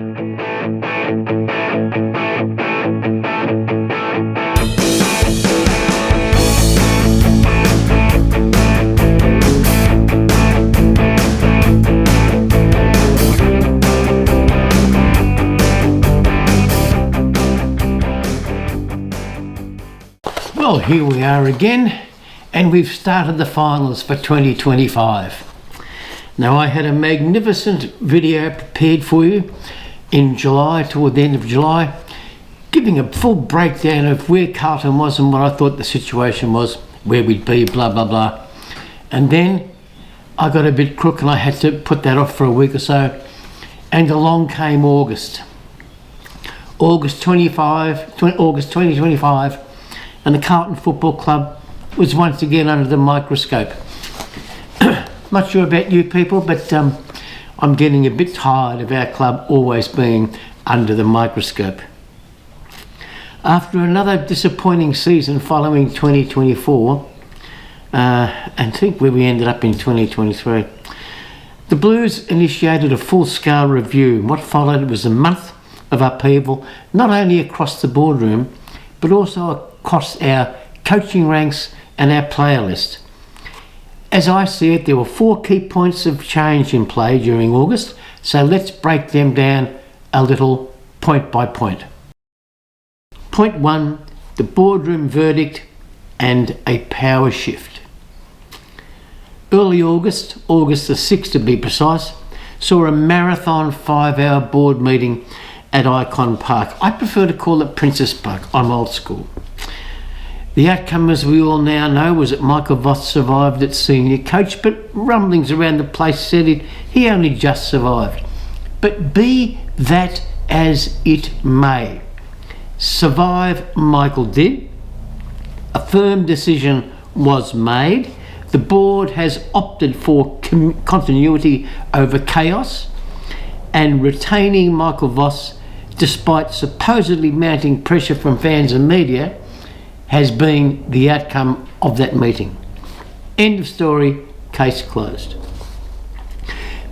Well, here we are again, and we've started the finals for 2025. Now, I had a magnificent video prepared for you in July, toward the end of July, giving a full breakdown of where Carlton was and what I thought the situation was, where we'd be, blah, blah, blah. And then I got a bit crook and I had to put that off for a week or so, and along came August 2025, and the Carlton Football Club was once again under the microscope. Not sure about you people, but I'm getting a bit tired of our club always being under the microscope. After another disappointing season following 2024, and think where we ended up in 2023, the Blues initiated a full-scale review. What followed was a month of upheaval, not only across the boardroom, but also across our coaching ranks and our player list. As I see it, there were 4 key points of change in play during August, so let's break them down a little point by point. Point 1, the boardroom verdict and a power shift. Early August the 6th to be precise, saw a marathon 5-hour board meeting at Icon Park. I prefer to call it Princess Park, I'm old school. The outcome, as we all now know, was that Michael Voss survived at senior coach, but rumblings around the place said he only just survived. But be that as it may, survive Michael did. A firm decision was made. The board has opted for continuity over chaos, and retaining Michael Voss, despite supposedly mounting pressure from fans and media, has been the outcome of that meeting. End of story, case closed.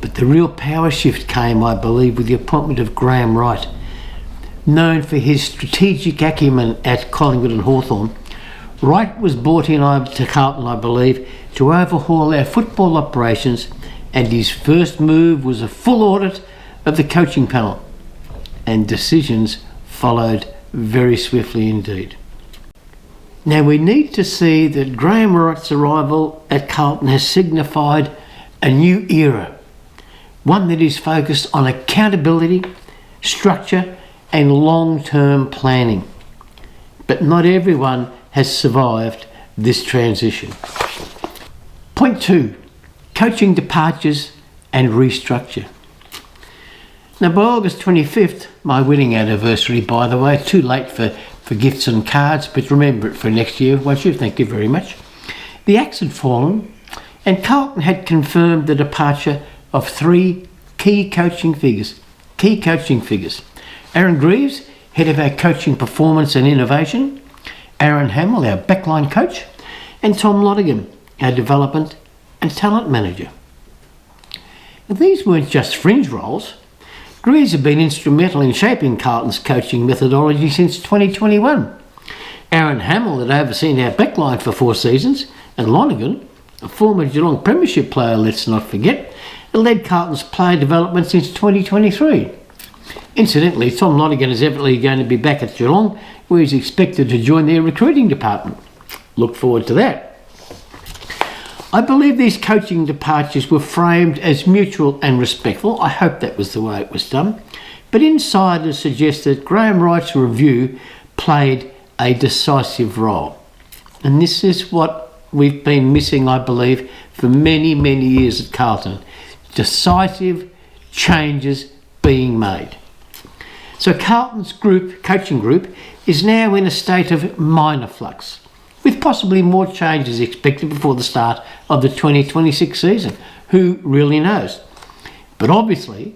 But the real power shift came, I believe, with the appointment of Graham Wright. Known for his strategic acumen at Collingwood and Hawthorn, Wright was brought in to Carlton, I believe, to overhaul our football operations, and his first move was a full audit of the coaching panel, and decisions followed very swiftly indeed. Now, we need to see that Graham Wright's arrival at Carlton has signified a new era, one that is focused on accountability, structure and long-term planning. But not everyone has survived this transition. Point 2, coaching departures and restructure. Now, by August 25th, my wedding anniversary, by the way, too late for gifts and cards, but remember it for next year, won't you? Thank you very much. The axe had fallen, and Carlton had confirmed the departure of 3 key coaching figures. Aaron Greaves, head of our coaching performance and innovation, Aaron Hamill, our backline coach, and Tom Lonergan, our development and talent manager. And these weren't just fringe roles. Greaves have been instrumental in shaping Carlton's coaching methodology since 2021. Aaron Hamill had overseen our backline for 4 seasons, and Lonergan, a former Geelong Premiership player, let's not forget, led Carlton's player development since 2023. Incidentally, Tom Lonergan is evidently going to be back at Geelong, where he's expected to join their recruiting department. Look forward to that. I believe these coaching departures were framed as mutual and respectful. I hope that was the way it was done. But insiders suggest that Graham Wright's review played a decisive role. And this is what we've been missing, I believe, for many, many years at Carlton. Decisive changes being made. So Carlton's coaching group is now in a state of minor flux, with possibly more changes expected before the start of the 2026 season. Who really knows? But obviously,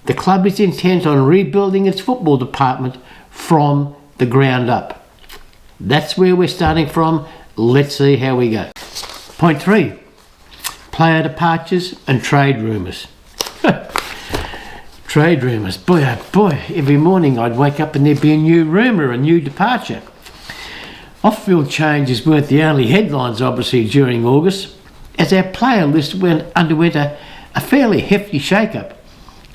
the club is intent on rebuilding its football department from the ground up. That's where we're starting from. Let's see how we go. Point 3, player departures and trade rumours. Trade rumours. Boy, oh boy, every morning I'd wake up and there'd be a new rumour, a new departure. Off-field changes weren't the only headlines, obviously, during August, as our player list underwent a fairly hefty shake-up,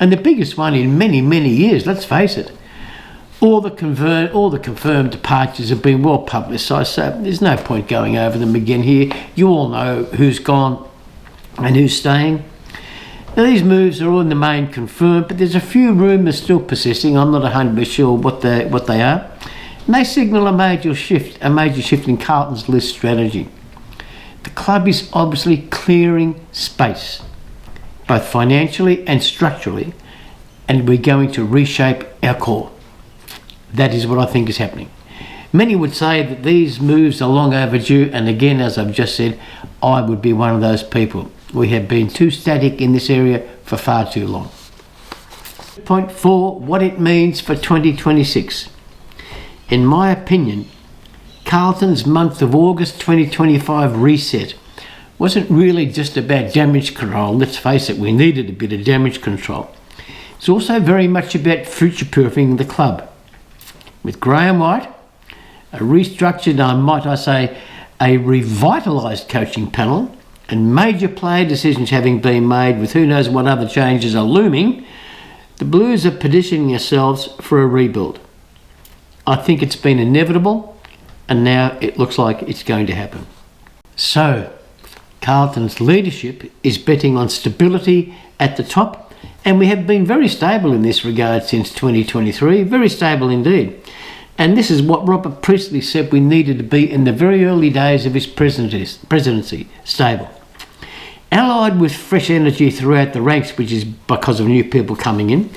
and the biggest one in many, many years, let's face it. All the confirmed departures have been well publicised, so there's no point going over them again here. You all know who's gone and who's staying. Now, these moves are all in the main confirmed, but there's a few rumours still persisting. I'm not 100% sure what they are. And they signal a major shift in Carlton's list strategy. The club is obviously clearing space, both financially and structurally, and we're going to reshape our core. That is what I think is happening. Many would say that these moves are long overdue, and again, as I've just said, I would be one of those people. We have been too static in this area for far too long. Point 4, what it means for 2026. In my opinion, Carlton's month of August 2025 reset wasn't really just about damage control. Let's face it, we needed a bit of damage control. It's also very much about future-proofing the club. With Graham White, a restructured, might I say, a revitalised coaching panel, and major player decisions having been made with who knows what other changes are looming, the Blues are positioning themselves for a rebuild. I think it's been inevitable, and now it looks like it's going to happen. So, Carlton's leadership is betting on stability at the top, and we have been very stable in this regard since 2023, very stable indeed. And this is what Robert Priestley said we needed to be in the very early days of his presidency, stable. Allied with fresh energy throughout the ranks, which is because of new people coming in,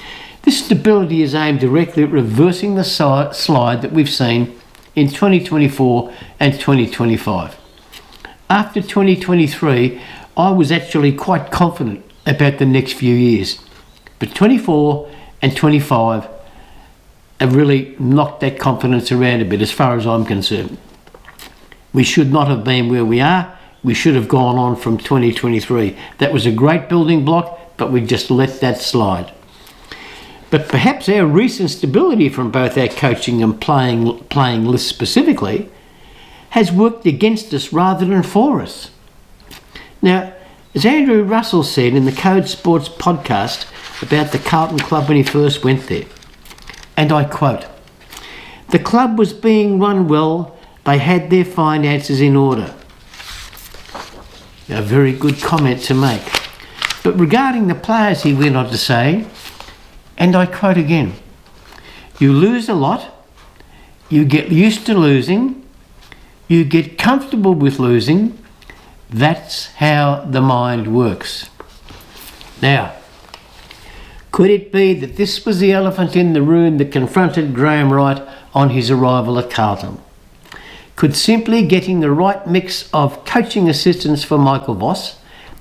this stability is aimed directly at reversing the slide that we've seen in 2024 and 2025. After 2023, I was actually quite confident about the next few years, but 24 and 25 have really knocked that confidence around a bit as far as I'm concerned. We should not have been where we are. We should have gone on from 2023. That was a great building block, but we just let that slide. But perhaps our recent stability from both our coaching and playing list specifically has worked against us rather than for us. Now, as Andrew Russell said in the Code Sports podcast about the Carlton club when he first went there, and I quote, "The club was being run well, they had their finances in order." A very good comment to make. But regarding the players, he went on to say, and I quote again, "You lose a lot, you get used to losing, you get comfortable with losing. That's how the mind works." Now, could it be that this was the elephant in the room that confronted Graham Wright on his arrival at Carlton? Could simply getting the right mix of coaching assistants for Michael Voss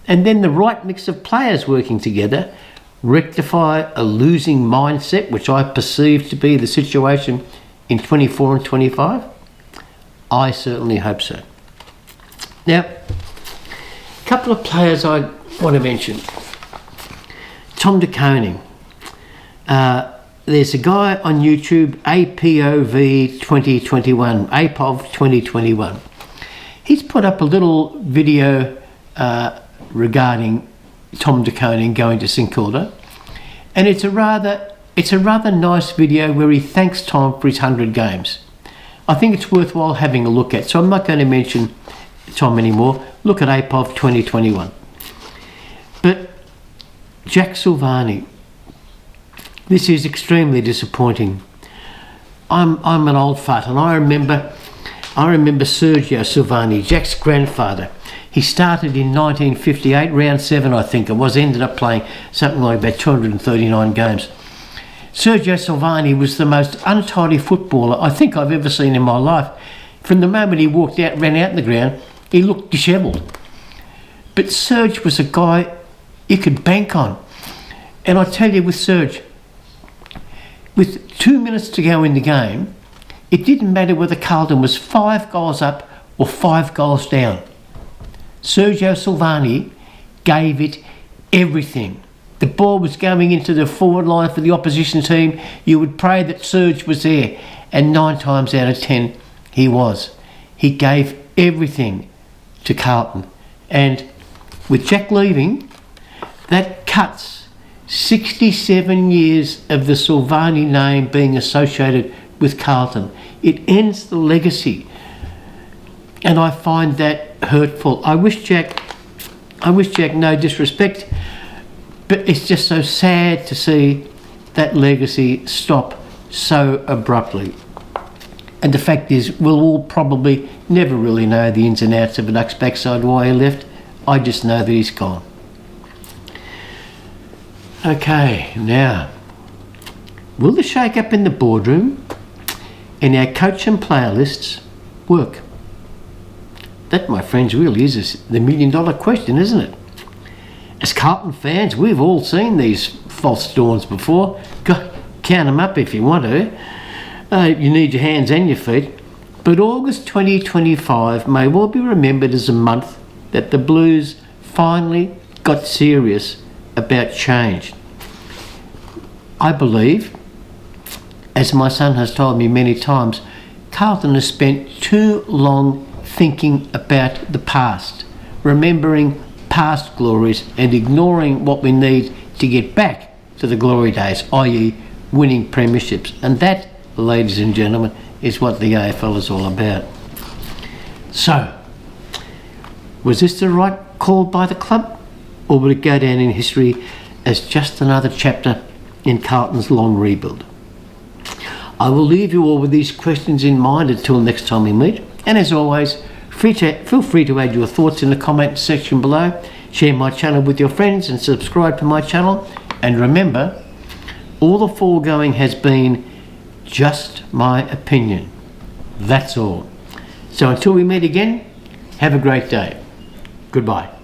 and then the right mix of players working together rectify a losing mindset, which I perceive to be the situation in 24 and 25? I certainly hope so. Now, a couple of players I want to mention. Tom de Koning. There's a guy on YouTube, APOV 2021, APOV 2021. He's put up a little video regarding Tom de Koning going to St Kilda, and it's a rather nice video where he thanks Tom for his 100 games. I think it's worthwhile having a look at, so I'm not going to mention Tom anymore. Look at APOV 2021. But Jack Silvani, this is extremely disappointing. I'm an old fart, and I remember Sergio Silvani, Jack's grandfather. He started in 1958, round 7 I think it was, ended up playing something like about 239 games. Sergio Silvani was the most untidy footballer I think I've ever seen in my life. From the moment he ran out in the ground, he looked dishevelled. But Serge was a guy you could bank on. And I tell you, with Serge, with 2 minutes to go in the game, it didn't matter whether Carlton was 5 goals up or 5 goals down. Sergio Silvani gave it everything. the ball was going into the forward line for the opposition team, you would pray that Serge was there, and 9 times out of 10 he was. He gave everything to Carlton, and with Jack leaving, that cuts 67 years of the Silvani name being associated with Carlton. It ends the legacy, and I find that hurtful. I wish Jack no disrespect, but it's just so sad to see that legacy stop so abruptly. And the fact is, we'll all probably never really know the ins and outs of a duck's backside why he left. I just know that he's gone. Okay, now, will the shake-up in the boardroom and our coach and player lists work? That, my friends, really is the million-dollar question, isn't it? As Carlton fans, we've all seen these false dawns before. Count them up if you want to. You need your hands and your feet. But August 2025 may well be remembered as a month that the Blues finally got serious about change. I believe, as my son has told me many times, Carlton has spent too long thinking about the past, remembering past glories and ignoring what we need to get back to the glory days, i.e. winning premierships. And that, ladies and gentlemen, is what the AFL is all about. So, was this the right call by the club, or would it go down in history as just another chapter in Carlton's long rebuild? I will leave you all with these questions in mind until next time we meet, and as always, feel free to add your thoughts in the comment section below, share my channel with your friends and subscribe to my channel, and remember, all the foregoing has been just my opinion. That's all. So until we meet again, have a great day. Goodbye.